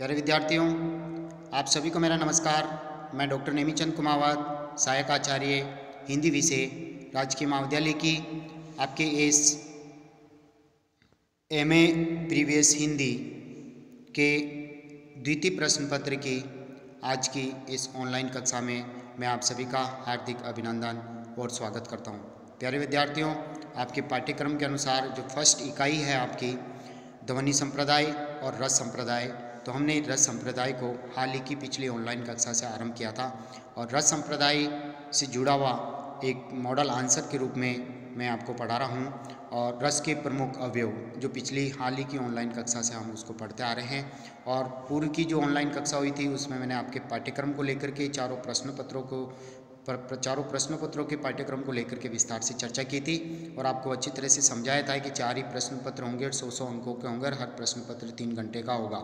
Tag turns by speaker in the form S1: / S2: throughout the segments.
S1: प्यारे विद्यार्थियों, आप सभी को मेरा नमस्कार। मैं डॉक्टर नेमीचंद कुमावत, सहायक आचार्य हिंदी विषय, राजकीय महाविद्यालय की आपके इस एमए प्रीवियस हिंदी के द्वितीय प्रश्न पत्र की आज की इस ऑनलाइन कक्षा में मैं आप सभी का हार्दिक अभिनंदन और स्वागत करता हूं। प्यारे विद्यार्थियों, आपके पाठ्यक्रम के अनुसार जो फर्स्ट इकाई है आपकी ध्वनि संप्रदाय और रस संप्रदाय, तो हमने रस संप्रदाय को हाल ही की पिछली ऑनलाइन कक्षा से आरंभ किया था और रस संप्रदाय से जुड़ा हुआ एक मॉडल आंसर के रूप में मैं आपको पढ़ा रहा हूँ। और रस के प्रमुख अवयव जो पिछली हाल ही की ऑनलाइन कक्षा से हम उसको पढ़ते आ रहे हैं, और पूर्व की जो ऑनलाइन कक्षा हुई थी उसमें मैंने आपके पाठ्यक्रम को लेकर के चारों प्रश्न पत्रों के पाठ्यक्रम को लेकर के विस्तार से चर्चा की थी और आपको अच्छी तरह से समझाया था कि 4 ही प्रश्न पत्र होंगे, 100 अंकों के होंगे, हर प्रश्न पत्र 3 घंटे का होगा।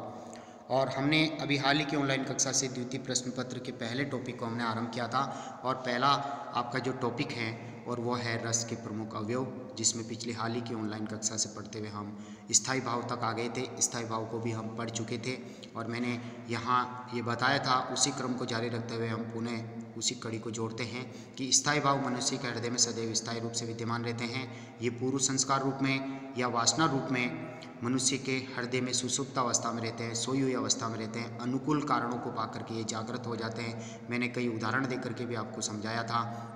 S1: और हमने अभी हाल ही की ऑनलाइन कक्षा से द्वितीय प्रश्न पत्र के पहले टॉपिक को हमने आरंभ किया था और पहला आपका जो टॉपिक है और वो है रस के प्रमुख अवयव, जिसमें पिछली हाल ही की ऑनलाइन कक्षा से पढ़ते हुए हम स्थायी भाव तक आ गए थे। स्थायी भाव को भी हम पढ़ चुके थे और मैंने यहाँ ये बताया था, उसी क्रम को जारी रखते हुए हम पुनः उसी कड़ी को जोड़ते हैं कि स्थायी भाव मनुष्य के हृदय में सदैव स्थायी रूप से विद्यमान रहते हैं। ये पूर्व संस्कार रूप में या वासना रूप में मनुष्य के हृदय में सुसुप्त अवस्था में रहते हैं, सोई हुई अवस्था में रहते हैं। अनुकूल कारणों को पाकर के ये जागृत हो जाते हैं। मैंने कई उदाहरण देकर के भी आपको समझाया था।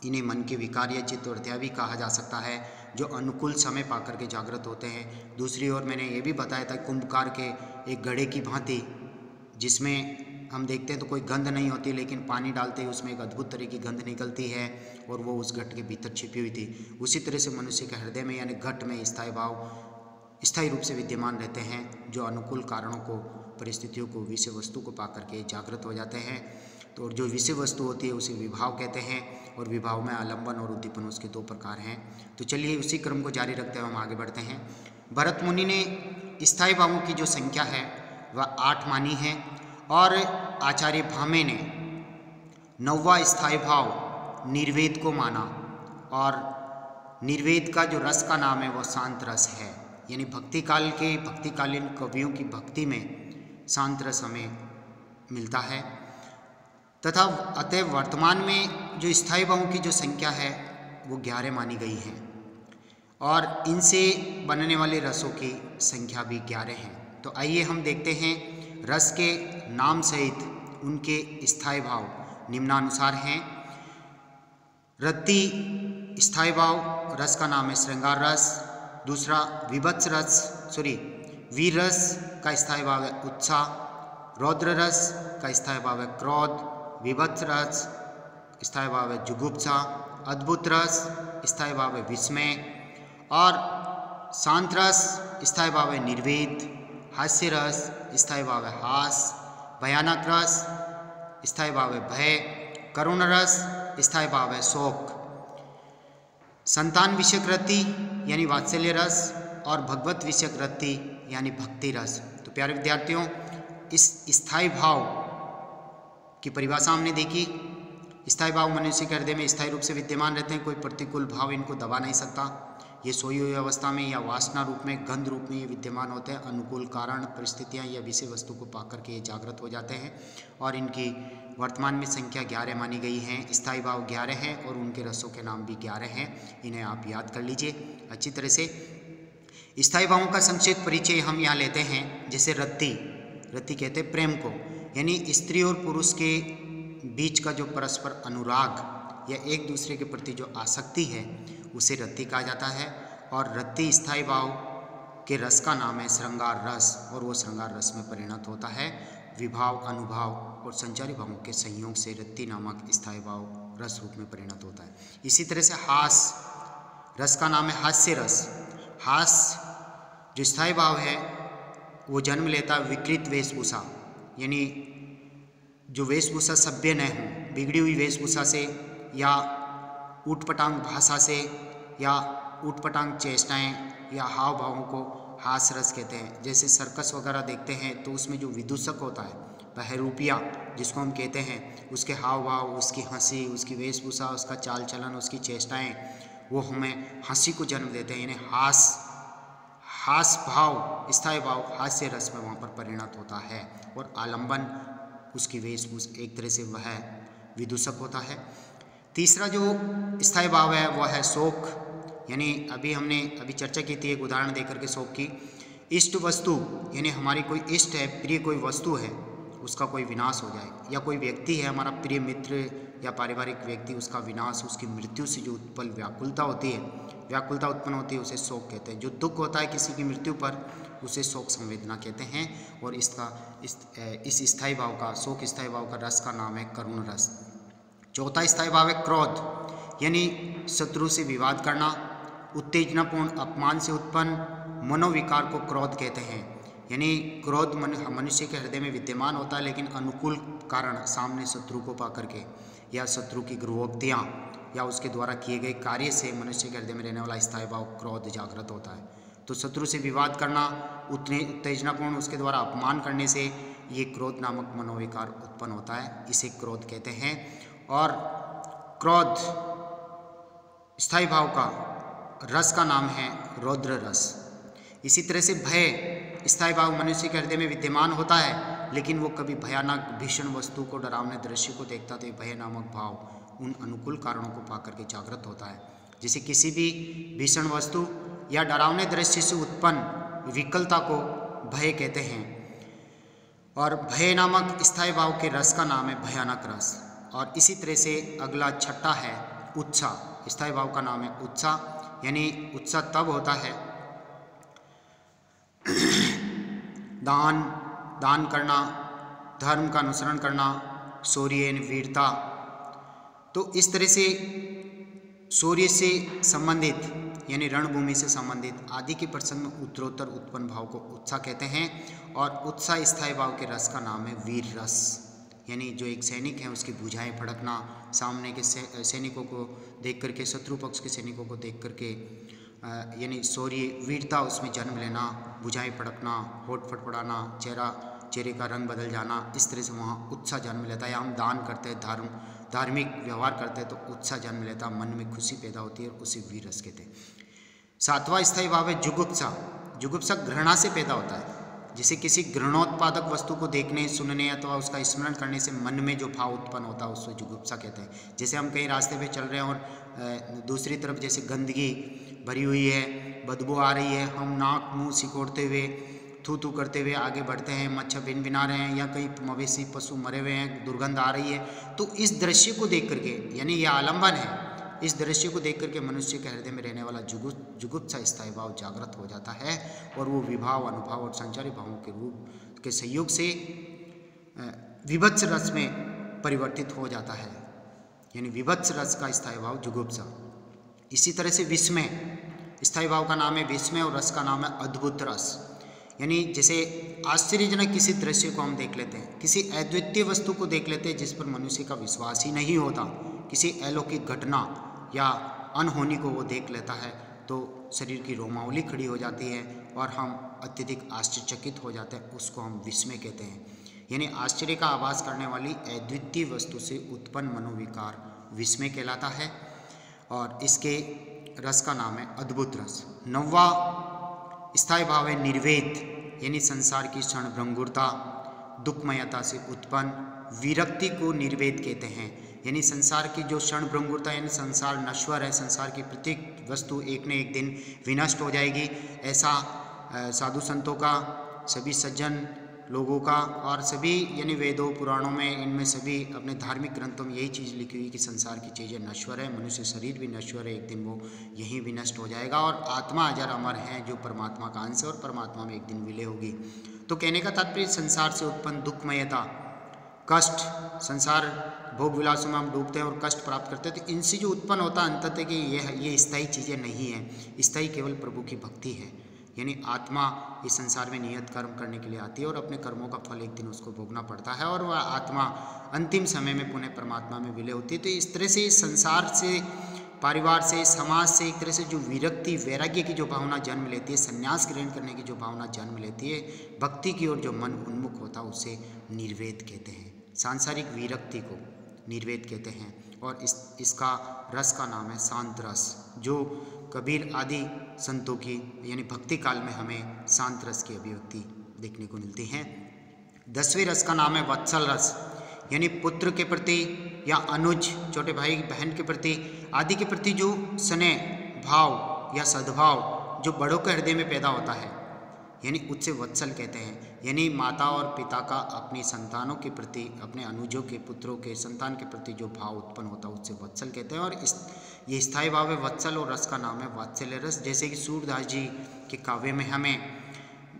S1: इन्हें मन के विकार या चित्त वृत्तियाँ भी कहा जा सकता है, जो अनुकूल समय पाकर के जागृत होते हैं। दूसरी ओर मैंने ये भी बताया था कुंभकार के एक घड़े की भांति, जिसमें हम देखते हैं तो कोई गंध नहीं होती, लेकिन पानी डालते ही उसमें एक अद्भुत तरह की गंध निकलती है और वो उस घट के भीतर छिपी हुई थी। उसी तरह से मनुष्य के हृदय में यानी घट में स्थायी भाव स्थायी रूप से विद्यमान रहते हैं, जो अनुकूल कारणों को, परिस्थितियों को, विषय वस्तु को पाकर के जागृत हो जाते हैं। तो जो विषय वस्तु होती है उसे विभाव कहते हैं और विभाव में आलंबन और उद्दीपन उसके 2 प्रकार हैं। तो चलिए उसी क्रम को जारी रखते हुए हम आगे बढ़ते हैं। भरत मुनि ने स्थायी भावों की जो संख्या है वह 8 मानी है और आचार्य भामे ने 9वां स्थायी भाव निर्वेद को माना, और निर्वेद का जो रस का नाम है वो शांत रस है। यानी भक्तिकालीन कवियों की भक्ति में शांत रस हमें मिलता है तथा अतः वर्तमान में जो स्थायी भावों की जो संख्या है वो 11 मानी गई है और इनसे बनने वाले रसों की संख्या भी 11 है। तो आइए हम देखते हैं रस के नाम सहित उनके स्थायी भाव निम्नानुसार हैं। रति स्थायी भाव रस का नाम है श्रृंगार रस। दूसरा वीर रस का स्थायी भाव है उत्साह। रौद्र रस का स्थायी भाव है क्रोध। विभत्स रस स्थायी भाव है जुगुप्सा। अद्भुत रस स्थायी भाव है विस्मय और शांत रस स्थायी भाव है निर्वेद। हास्य रस स्थायी भाव है हास। भयानक रस स्थायी भाव है भय। करुण रस स्थायी भाव है शोक। संतान विषयक रति यानी वात्सल्य रस और भगवत विषयक रति यानी भक्ति रस। तो प्यारे विद्यार्थियों, इस स्थायी भाव की परिभाषा हमने देखी। स्थायी भाव मनुष्य के हृदय में स्थायी रूप से विद्यमान रहते हैं, कोई प्रतिकूल भाव इनको दबा नहीं सकता। ये सोई हुई अवस्था में या वासना रूप में, गंध रूप में ये विद्यमान होते हैं। अनुकूल कारण, परिस्थितियाँ या विषय वस्तु को पाकर के ये जागृत हो जाते हैं और इनकी वर्तमान में संख्या 11 मानी गई है। स्थायी भाव 11 हैं और उनके रसों के नाम भी 11 हैं। इन्हें आप याद कर लीजिए अच्छी तरह से। स्थायी भावों का संक्षिप्त परिचय हम यहाँ लेते हैं। जैसे रति कहते हैं प्रेम को, यानी स्त्री और पुरुष के बीच का जो परस्पर अनुराग या एक दूसरे के प्रति जो आसक्ति है उसे रति कहा जाता है। और रति स्थायी भाव के रस का नाम है श्रृंगार रस और वो श्रृंगार रस में परिणत होता है। विभाव, अनुभाव और संचारी भावों के संयोग से रति नामक स्थायी भाव रस रूप में परिणत होता है। इसी तरह से हास रस का नाम है हास्य रस। हास जो स्थायी भाव है वो जन्म लेता है विकृत वेशभूषा, यानी जो वेशभूषा सभ्य न हो, बिगड़ी हुई वेशभूषा से या ऊटपटांग भाषा से या ऊटपटांग चेष्टाएँ या हाव भावों को हास रस कहते हैं। जैसे सर्कस वगैरह देखते हैं तो उसमें जो विदूषक होता है, बहरूपिया जिसको हम कहते हैं, उसके हाव भाव, उसकी हंसी, उसकी वेशभूषा, उसका चाल चलन, उसकी चेष्टाएँ वो हमें हंसी को जन्म देते हैं। यानी हास भाव, स्थायी भाव हास्य रस में वहाँ पर परिणत होता है। और आलंबन उसकी वेशभूष एक तरह से वह विदूषक होता है। तीसरा जो स्थायी भाव है वह है शोक, यानी अभी चर्चा की थी एक उदाहरण देकर के शोक की। इष्ट वस्तु यानी हमारी कोई इष्ट है, प्रिय कोई वस्तु है, उसका कोई विनाश हो जाए, या कोई व्यक्ति है हमारा प्रिय मित्र या पारिवारिक व्यक्ति, उसका विनाश, उसकी मृत्यु से जो उत्पन्न व्याकुलता उत्पन्न होती है उसे शोक कहते हैं। जो दुख होता है किसी की मृत्यु पर उसे शोक संवेदना कहते हैं। और इस स्थायी भाव का, शोक स्थायी भाव का रस का नाम है करुण रस। चौथा स्थायी भाव है क्रोध, यानी शत्रु से विवाद करना, उत्तेजनापूर्ण अपमान से उत्पन्न मनोविकार को क्रोध कहते हैं। यानी क्रोध मनुष्य के हृदय में विद्यमान होता है, लेकिन अनुकूल कारण सामने शत्रु को पा करके या शत्रु की गृहोक्तियाँ या उसके द्वारा किए गए कार्य से मनुष्य के हृदय में रहने वाला स्थायी भाव क्रोध जागृत होता है। तो शत्रु से विवाद करना, उत्तेजनापूर्ण उसके द्वारा अपमान करने से ये क्रोध नामक मनोविकार उत्पन्न होता है, इसे क्रोध कहते हैं। और क्रोध स्थायी भाव का रस का नाम है रौद्र रस। इसी तरह से भय स्थायी भाव मनुष्य के हृदय में विद्यमान होता है, लेकिन वो कभी भयानक भीषण वस्तु को, डरावने दृश्य को देखता तो भय नामक भाव उन अनुकूल कारणों को पाकर के जागृत होता है। जैसे किसी भी भीषण वस्तु या डरावने दृश्य से उत्पन्न विकलता को भय कहते हैं। और भय नामक स्थायी भाव के रस का नाम है भयानक रस। और इसी तरह से अगला छठा है उत्साह। स्थायी भाव का नाम है उत्साह, यानी उत्साह तब होता है दान करना, धर्म का अनुसरण करना, शौर्य वीरता। तो इस तरह से शौर्य से संबंधित यानी रणभूमि से संबंधित आदि के प्रसंग में उत्तरोत्तर उत्पन्न भाव को उत्साह कहते हैं। और उत्साह स्थायी भाव के रस का नाम है वीर रस, यानी जो एक सैनिक है उसकी भुजाएं फड़कना, सामने के सैनिकों को देख करके, शत्रु पक्ष के सैनिकों को देख करके, यानी शौर्य वीरता उसमें जन्म लेना, भुजाएं फड़कना, होठ फड़फड़ाना, चेहरे का रंग बदल जाना, इस तरह से वहाँ उत्साह जन्म लेता है। या हम दान करते हैं, धार्मिक व्यवहार करते हैं तो उत्साह जन्म लेता, मन में खुशी पैदा होती है और उसे वीर रस कहते हैं। सातवां स्थायी भाव है जुगुप्सा। जुगुप्सा घृणा से पैदा होता है। जैसे किसी घृणोत्पादक वस्तु को देखने, सुनने अथवा उसका स्मरण करने से मन में जो भाव उत्पन्न होता है उसको जुगुप्सा कहते हैं। जैसे हम कहीं रास्ते पे चल रहे हैं और दूसरी तरफ जैसे गंदगी भरी हुई है, बदबू आ रही है, हम नाक मुंह सिकोड़ते हुए, थू थू करते हुए आगे बढ़ते हैं, मच्छर भिन-भिना रहे हैं या कहीं मवेशी पशु मरे हुए हैं, दुर्गंध आ रही है, तो इस दृश्य को देख करके, यानी यह आलंबन है, इस दृश्य को देख करके मनुष्य के हृदय में रहने वाला जुगुप्सा स्थायी भाव जागृत हो जाता है और वो विभाव, अनुभव और संचारी भावों के रूप के संयोग से विभत्स रस में परिवर्तित हो जाता है, यानी विभत्स रस का स्थायी भाव जुगुप्सा। इसी तरह से विस्मय, स्थायी भाव का नाम है विस्मय और रस का नाम है अद्भुत रस। यानी जैसे आश्चर्यजनक किसी दृश्य को हम देख लेते हैं, किसी अद्वितीय वस्तु को देख लेते हैं जिस पर मनुष्य का विश्वास ही नहीं होता, किसी अलौकिक घटना या अनहोनी को वो देख लेता है तो शरीर की रोमावली खड़ी हो जाती है और हम अत्यधिक आश्चर्यचकित हो जाते हैं, उसको हम विस्मय कहते हैं। यानी आश्चर्य का आभास करने वाली अद्वितीय वस्तु से उत्पन्न मनोविकार विस्मय कहलाता है और इसके रस का नाम है अद्भुत रस। नौवां स्थायी भाव है निर्वेद, यानी संसार की क्षणभंगुरता, दुखमयता से उत्पन्न विरक्ति को निर्वेद कहते हैं। यानी संसार की जो क्षणभंगुरता, यानी संसार नश्वर है, संसार की प्रत्येक वस्तु एक न एक दिन विनष्ट हो जाएगी, ऐसा साधु संतों का, सभी सज्जन लोगों का और सभी यानी वेदों पुराणों में, इनमें सभी अपने धार्मिक ग्रंथों में यही चीज़ लिखी हुई कि संसार की चीज़ें नश्वर है, मनुष्य शरीर भी नश्वर है, एक दिन वो यहीं विनष्ट हो जाएगा और आत्मा अजर अमर है जो परमात्मा का अंश है और परमात्मा में एक दिन विलय होगी। तो कहने का तात्पर्य संसार से उत्पन्न दुखमयता, कष्ट, संसार भोग विलासों में हम डूबते हैं और कष्ट प्राप्त करते हैं, तो इनसे जो उत्पन्न होता है अंततः कि ये स्थायी चीज़ें नहीं हैं, स्थायी केवल प्रभु की भक्ति है। यानी आत्मा इस संसार में नियत कर्म करने के लिए आती है और अपने कर्मों का फल एक दिन उसको भोगना पड़ता है और वह आत्मा अंतिम समय में पुनः परमात्मा में विलय होती है। तो इस तरह से संसार से, परिवार से, समाज से एक तरह से जो विरक्ति, वैराग्य की जो भावना जन्म लेती है, संन्यास ग्रहण करने की जो भावना जन्म लेती है, भक्ति की ओर जो मन उन्मुख होता है उसे निर्वेद कहते हैं। सांसारिक विरक्ति को निर्वेद कहते हैं और इसका रस का नाम है शांत रस। जो कबीर आदि संतों की यानी भक्ति काल में हमें शांत रस की अभिव्यक्ति देखने को मिलती है। 10वें रस का नाम है वत्सल रस, यानी पुत्र के प्रति या अनुज छोटे भाई बहन के प्रति आदि के प्रति जो स्नेह भाव या सद्भाव जो बड़ों के हृदय में पैदा होता है, यानी उससे वत्सल कहते हैं। यानी माता और पिता का अपनी संतानों के प्रति, अपने अनुजों के, पुत्रों के, संतान के प्रति जो भाव उत्पन्न होता है उससे वत्सल कहते हैं। और ये स्थायी भाव है वत्सल, और रस का नाम है वात्सल्य रस। जैसे कि सूरदास जी के काव्य में हमें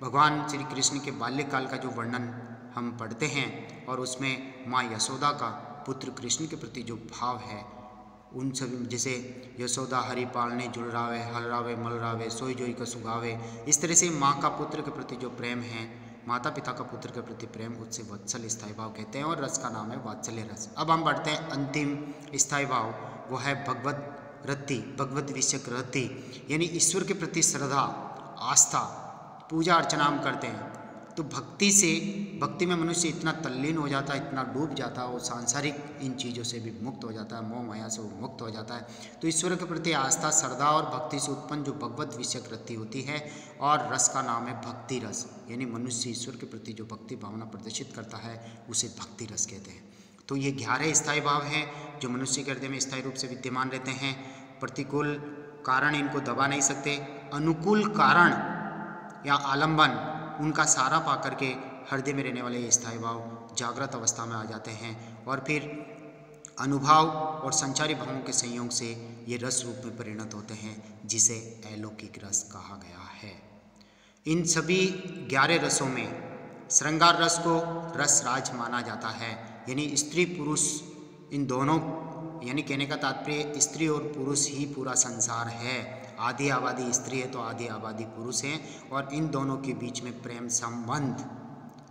S1: भगवान श्री कृष्ण के बाल्यकाल का जो वर्णन हम पढ़ते हैं और उसमें माँ यशोदा का पुत्र कृष्ण के प्रति जो भाव है उन सभी, जैसे यशोदा हरि पालने जुलरावे हलरावे मलरावे सोई जोई का सुगावे, इस तरह से माँ का पुत्र के प्रति जो प्रेम है, माता पिता का पुत्र के प्रति प्रेम, उससे वत्सल स्थायी भाव कहते हैं। और रस का नाम है वात्सल्य रस। अब हम बढ़ते हैं अंतिम स्थायी भाव, वो है भगवत रति, भगवत विषयक रति, यानी ईश्वर के प्रति श्रद्धा आस्था पूजा अर्चना हम करते हैं। तो भक्ति में मनुष्य इतना तल्लीन हो जाता है, इतना डूब जाता है, वो सांसारिक इन चीज़ों से भी मुक्त हो जाता है, मोह माया से वो मुक्त हो जाता है। तो ईश्वर के प्रति आस्था श्रद्धा और भक्ति से उत्पन्न जो भगवत विषयक रति होती है। और रस का नाम है भक्ति रस, यानी मनुष्य ईश्वर के प्रति जो भक्ति भावना प्रदर्शित करता है उसे भक्ति रस कहते हैं। तो ये 11 स्थायी भाव हैं जो मनुष्य के हृदय में स्थायी रूप से विद्यमान रहते हैं। प्रतिकूल कारण इनको दबा नहीं सकते, अनुकूल कारण या आलंबन उनका सहारा पा करके हृदय में रहने वाले ये स्थायी भाव जागृत अवस्था में आ जाते हैं और फिर अनुभव और संचारी भावों के संयोग से ये रस रूप में परिणत होते हैं, जिसे अलौकिक रस कहा गया है। इन सभी 11 रसों में श्रृंगार रस को रस राज माना जाता है, यानी स्त्री पुरुष इन दोनों, यानी कहने का तात्पर्य स्त्री और पुरुष ही पूरा संसार है। आधी आबादी स्त्री है तो आधी आबादी पुरुष है, और इन दोनों के बीच में प्रेम संबंध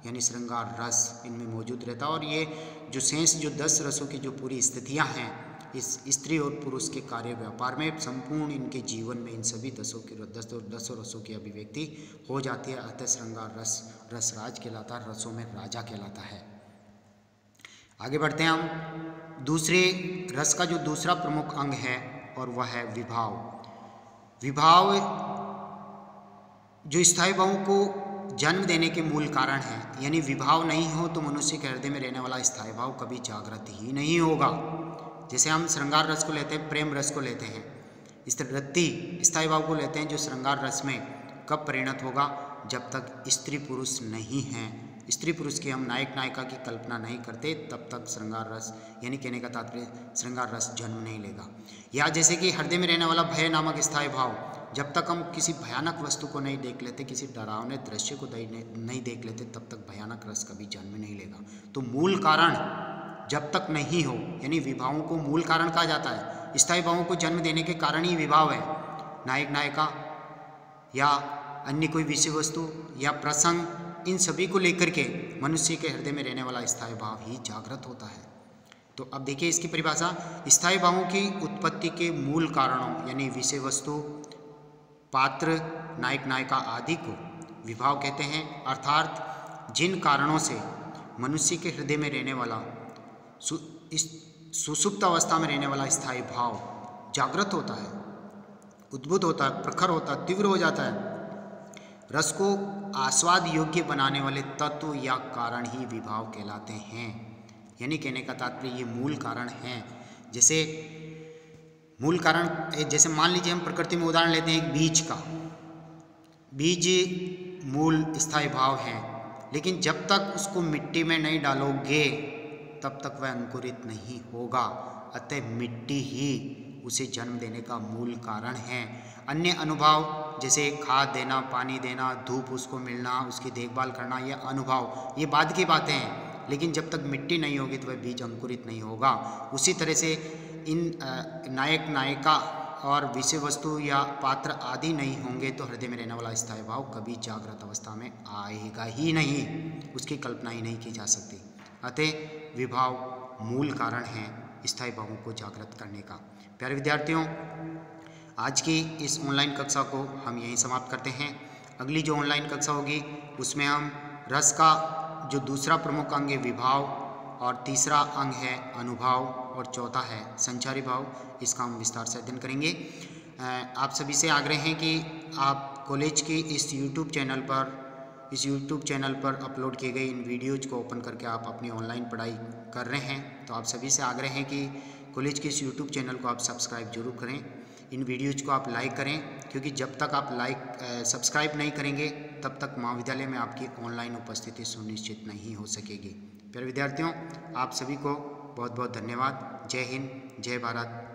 S1: यानी श्रृंगार रस इनमें मौजूद रहता है। और ये जो शेष जो 10 रसों की जो पूरी स्थितियां हैं इस स्त्री और पुरुष के कार्य व्यापार में संपूर्ण इनके जीवन में इन सभी 10 रसों की अभिव्यक्ति हो जाती है। अतः श्रृंगार रस रसराज कहलाता है, रसों में राजा कहलाता है। आगे बढ़ते हैं हम। दूसरे रस का जो दूसरा प्रमुख अंग है और वह है विभाव। विभाव जो स्थायी भावों को जन्म देने के मूल कारण है, यानी विभाव नहीं हो तो मनुष्य के हृदय में रहने वाला स्थायी भाव कभी जागृत ही नहीं होगा। जैसे हम श्रृंगार रस को लेते हैं, प्रेम रस को लेते हैं, इस तरह रति स्थायी भाव को लेते हैं जो श्रृंगार रस में कब परिणत होगा, जब तक स्त्री पुरुष नहीं हैं। स्त्री पुरुष की हम नायक नायिका की कल्पना नहीं करते तब तक श्रृंगार रस यानी कहने का तात्पर्य श्रृंगार रस जन्म नहीं लेगा। या जैसे कि हृदय में रहने वाला भय नामक स्थायी भाव, जब तक हम किसी भयानक वस्तु को नहीं देख लेते, किसी डरावने दृश्य को नहीं देख लेते, तब तक भयानक रस कभी जन्म नहीं लेगा। तो मूल कारण जब तक नहीं हो, यानी विभावों को मूल कारण कहा जाता है। स्थायी भावों को जन्म देने के कारण ही विभाव है। नायक नायिका या अन्य कोई विषय वस्तु या प्रसंग, इन सभी को लेकर के मनुष्य के हृदय में रहने वाला स्थायी भाव ही जागृत होता है। तो अब देखिए इसकी परिभाषा। स्थायी भावों की उत्पत्ति के मूल कारणों यानी विषय वस्तु, पात्र, नायक नायिका आदि को विभाव कहते हैं। अर्थात जिन कारणों से मनुष्य के हृदय में रहने वाला सुसुप्त अवस्था में रहने वाला स्थायी भाव जागृत होता है, उद्भुत होता है, प्रखर होता है, तीव्र हो जाता है। रस को आस्वाद योग्य बनाने वाले तत्व या कारण ही विभाव कहलाते हैं। यानी कहने का तात्पर्य ये मूल कारण हैं। जैसे मूल कारण, जैसे मान लीजिए हम प्रकृति में उदाहरण लेते हैं एक बीज का। बीज मूल स्थायी भाव है, लेकिन जब तक उसको मिट्टी में नहीं डालोगे तब तक वह अंकुरित नहीं होगा। अतः मिट्टी ही उसे जन्म देने का मूल कारण है। अन्य अनुभव जैसे खाद देना, पानी देना, धूप उसको मिलना, उसकी देखभाल करना, यह अनुभव ये बाद की बातें हैं, लेकिन जब तक मिट्टी नहीं होगी तो वह बीज अंकुरित नहीं होगा। उसी तरह से इन नायक नायिका और विषय वस्तु या पात्र आदि नहीं होंगे तो हृदय में रहने वाला स्थायी भाव कभी जागृत अवस्था में आएगा ही नहीं, उसकी कल्पना ही नहीं की जा सकती। अतः विभाव मूल कारण है स्थायी भावों को जागृत करने का। प्यारे विद्यार्थियों, आज की इस ऑनलाइन कक्षा को हम यहीं समाप्त करते हैं। अगली जो ऑनलाइन कक्षा होगी उसमें हम रस का जो दूसरा प्रमुख अंग है विभाव, और तीसरा अंग है अनुभव, और चौथा है संचारी भाव, इसका हम विस्तार से अध्ययन करेंगे। आप सभी से आग्रह है कि आप कॉलेज के इस यूट्यूब चैनल पर अपलोड किए गए इन वीडियोज़ को ओपन करके आप अपनी ऑनलाइन पढ़ाई कर रहे हैं। तो आप सभी से आग्रह है कि कॉलेज के इस यूट्यूब चैनल को आप सब्सक्राइब जरूर करें, इन वीडियोज़ को आप लाइक करें, क्योंकि जब तक आप सब्सक्राइब नहीं करेंगे तब तक महाविद्यालय में आपकी ऑनलाइन उपस्थिति सुनिश्चित नहीं हो सकेगी। प्यारे विद्यार्थियों, आप सभी को बहुत बहुत धन्यवाद। जय हिंद, जय भारत।